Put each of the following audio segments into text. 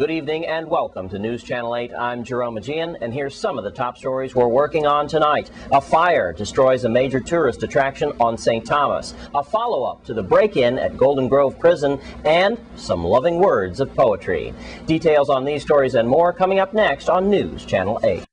Good evening and welcome to News Channel 8. I'm Jerome Aegean, and here's some of the top stories we're working on tonight. A fire destroys a major tourist attraction on St. Thomas. A follow-up to the break-in at Golden Grove Prison, and some loving words of poetry. Details on these stories and more coming up next on News Channel 8.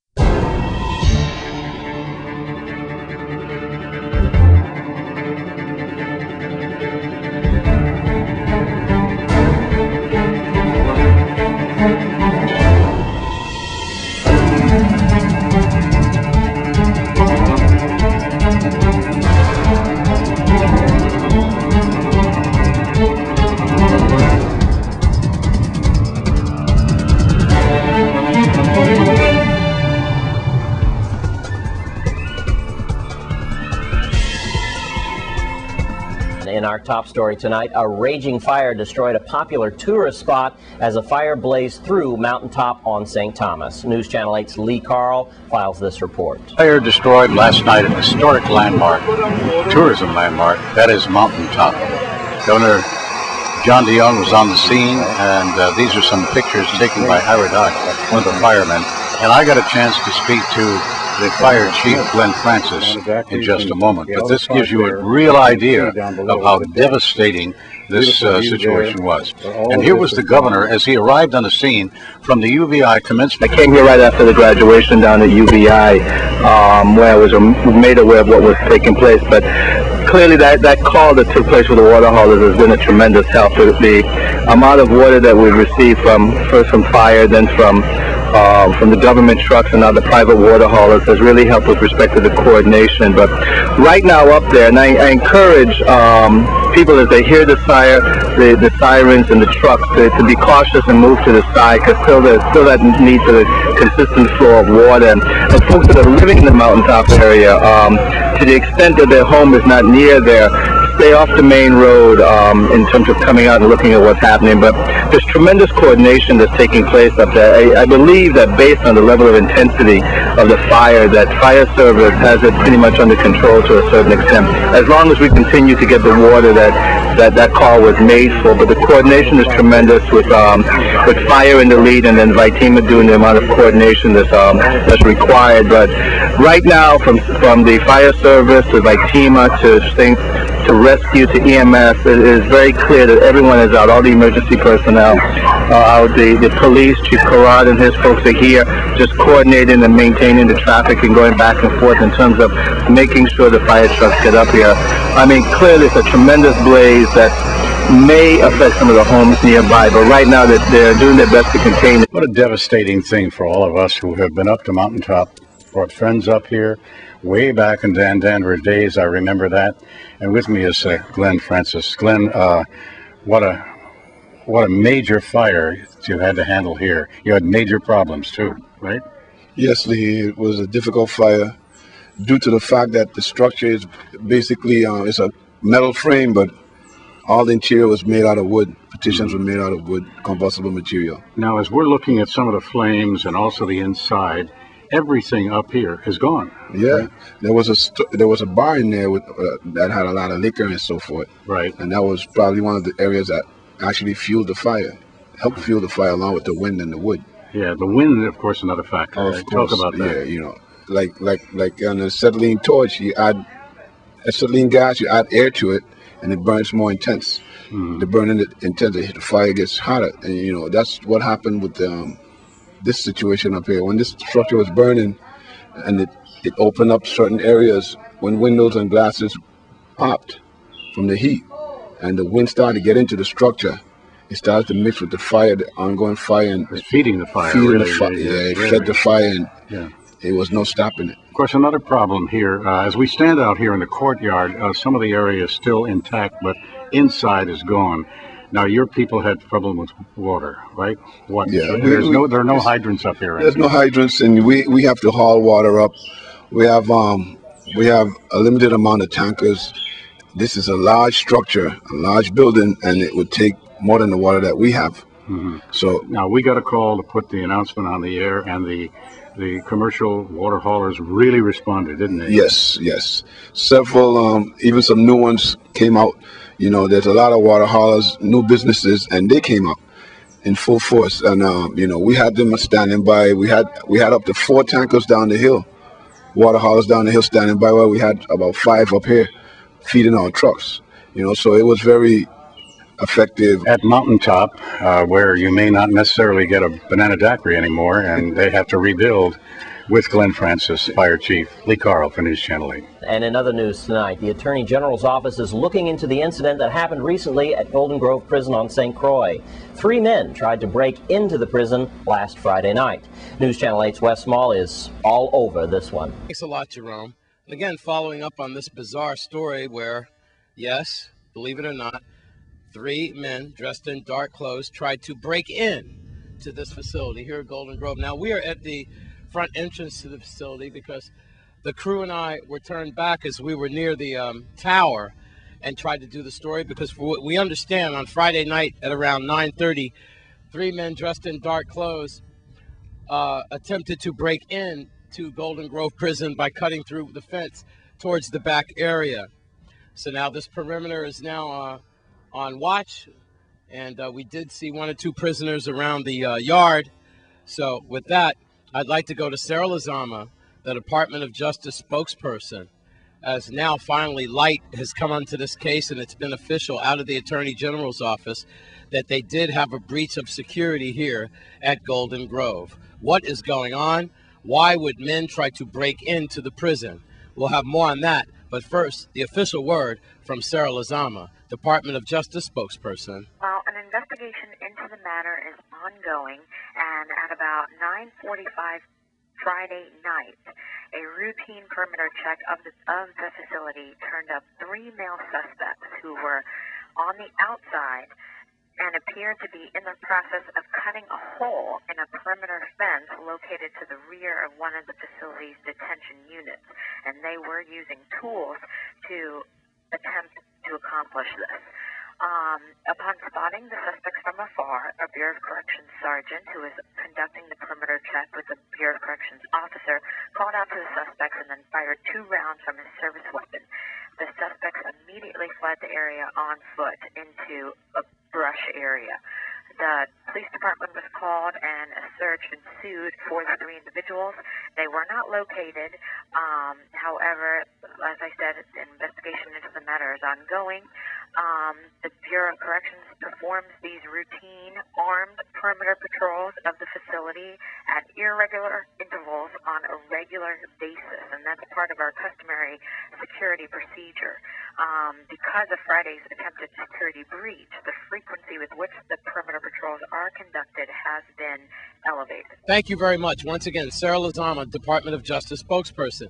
In our top story tonight, a raging fire destroyed a popular tourist spot as a fire blazed through Mountaintop on St. Thomas. News Channel 8's Lee Carl files this report. Fire destroyed last night an historic landmark, tourism landmark, that is Mountaintop. Governor John DeYoung was on the scene, and these are some pictures taken by Ira Dock, one of the firemen. And I got a chance to speak to the fire chief, Glenn Francis, in just a moment. But this gives you a real idea of how devastating this situation was. And here was the governor as he arrived on the scene from the UVI commencement. I came here right after the graduation down at UVI, where I was made aware of what was taking place. But clearly that call that took place with the water haulers has been a tremendous help. The amount of water that we've received first from fire, then from the government trucks and now the private water haulers has really helped with respect to the coordination. But right now up there, and I encourage people as they hear the fire, the sirens and the trucks to be cautious and move to the side, because there's still that need for the consistent flow of water. And folks that are living in the Mountaintop area, to the extent that their home is not near there, stay off the main road in terms of coming out and looking at what's happening. But there's tremendous coordination that's taking place up there. I believe that based on the level of intensity of the fire, that fire service has it pretty much under control to a certain extent, as long as we continue to get the water that call was made for. But the coordination is tremendous with fire in the lead, and then Vitima doing the amount of coordination that's required. But right now, from the fire service to Vitima to rescue to EMS, it is very clear that everyone is out. All the emergency personnel out. The police, Chief Carrad and his folks are here, just coordinating and maintaining the traffic and going back and forth in terms of making sure the fire trucks get up here. I mean, clearly it's a tremendous blaze that may affect some of the homes nearby, but right now they're doing their best to contain it. What a devastating thing for all of us who have been up to Mountaintop, brought friends up here way back in Dan Danvers days. I remember that. And with me is Glenn Francis. Glenn, what a major fire you had to handle here. You had major problems too, right? Yes, Lee, it was a difficult fire due to the fact that the structure is basically it's a metal frame, but all the interior was made out of wood. Partitions were made out of wood, combustible material. Now, as we're looking at some of the flames and also the inside, everything up here is gone. Yeah, right? there was a bar in there with that had a lot of liquor and so forth. Right. And that was probably one of the areas that actually fueled the fire, helped fuel the fire along with the wind and the wood. Yeah, the wind, of course, another factor. Of right? course, Talk about that. yeah, you know, like on a acetylene torch, you add acetylene gas, you add air to it, and it burns more intense. The burning intensity, the fire gets hotter, and you know that's what happened with this situation up here. When this structure was burning, and it opened up certain areas, when windows and glasses popped from the heat, and the wind started to get into the structure, it started to mix with the fire, the ongoing fire, and it's feeding the fire. Feeding really, the fire. Yeah, it fed the fire, and yeah. There was no stopping it. Of course, another problem here, as we stand out here in the courtyard, some of the area is still intact, but inside is gone. Now, your people had problem with water, right? What? Yeah. There are no hydrants up here. There's no hydrants, and we have to haul water up. We have a limited amount of tankers. This is a large structure, a large building, and it would take more than the water that we have. So now we got a call to put the announcement on the air, and the commercial water haulers really responded, didn't they? Yes, yes. Several, even some new ones came out. You know, there's a lot of water haulers, new businesses, and they came up. in full force, and we had them standing by. We had up to 4 tankers down the hill, water haulers down the hill standing by, while we had about 5 up here feeding our trucks. So it was very effective. At Mountaintop, where you may not necessarily get a banana daiquiri anymore, and they have to rebuild, with Glenn Francis, Fire Chief Lee Carl for News Channel 8. And in other news tonight, the Attorney General's office is looking into the incident that happened recently at Golden Grove Prison on St. Croix. 3 men tried to break into the prison last Friday night. News Channel 8's Wes Small is all over this one. Thanks a lot, Jerome. And again, following up on this bizarre story where, yes, believe it or not, 3 men dressed in dark clothes tried to break in to this facility here at Golden Grove. Now, we are at the front entrance to the facility because the crew and I were turned back as we were near the tower and tried to do the story, because for what we understand, on Friday night at around 9:30, 3 men dressed in dark clothes attempted to break in to Golden Grove Prison by cutting through the fence towards the back area. So now this perimeter is now on watch, and we did see 1 or 2 prisoners around the yard. So with that, I'd like to go to Sarah Lizama, the Department of Justice spokesperson, as now finally light has come onto this case, and it's been official out of the Attorney General's office that they did have a breach of security here at Golden Grove. What is going on? Why would men try to break into the prison? We'll have more on that, but first, the official word from Sarah Lizama, Department of Justice spokesperson. Well, an investigation into the matter is ongoing, and at about 9:45 Friday night, a routine perimeter check of the facility turned up 3 male suspects who were on the outside and appeared to be in the process of cutting a hole in a perimeter fence located to the rear of one of the facility's detention units, and they were using tools to attempt to accomplish this. Upon spotting the suspects from afar, a Bureau of Corrections sergeant who was conducting the perimeter check with the Bureau of Corrections officer called out to the suspects and then fired 2 rounds from his service weapon. The suspects immediately fled the area on foot into a brush area. The police department was called and a search ensued for the 3 individuals. They were not located. However, as I said, the investigation into the matter is ongoing. The Bureau of Corrections performs these routine armed perimeter patrols of the facility at irregular intervals on a regular basis, and that's part of our customary security procedure. Because of Friday's attempted security breach, the frequency with which the perimeter patrols are conducted has been elevated. Thank you very much. Once again, Sarah Lizama, Department of Justice spokesperson.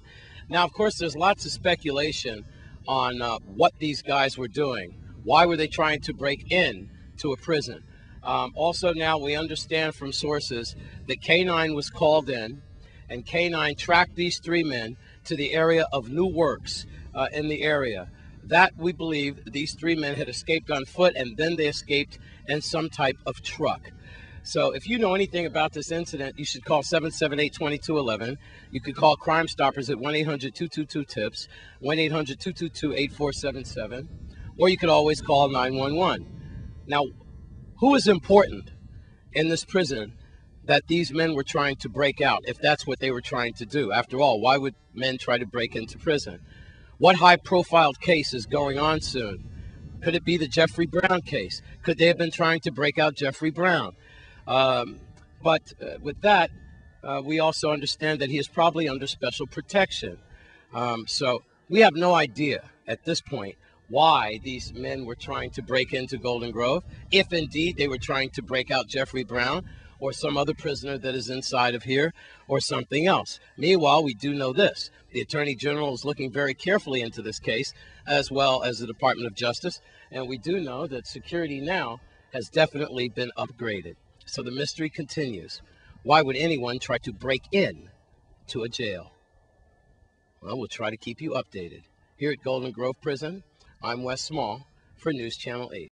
Now, of course, there's lots of speculation on what these guys were doing. Why were they trying to break in to a prison? Also, now we understand from sources that K-9 was called in, and K-9 tracked these 3 men to the area of new works in the area. That, we believe, these 3 men had escaped on foot, and then they escaped in some type of truck. So if you know anything about this incident, you should call 778-2211. You could call Crime Stoppers at 1-800-222-TIPS, 1-800-222-8477, or you could always call 911. Now, who is important in this prison that these men were trying to break out, if that's what they were trying to do? After all, why would men try to break into prison? What high-profile case is going on soon? Could it be the Jeffrey Brown case? Could they have been trying to break out Jeffrey Brown? But with that, we also understand that he is probably under special protection. So we have no idea at this point why these men were trying to break into Golden Grove, if indeed they were trying to break out Jeffrey Brown or some other prisoner that is inside of here or something else. Meanwhile, we do know this. The Attorney General is looking very carefully into this case, as well as the Department of Justice, and we do know that security now has definitely been upgraded. So the mystery continues. Why would anyone try to break in to a jail? Well, we'll try to keep you updated. Here at Golden Grove Prison, I'm Wes Small for News Channel 8.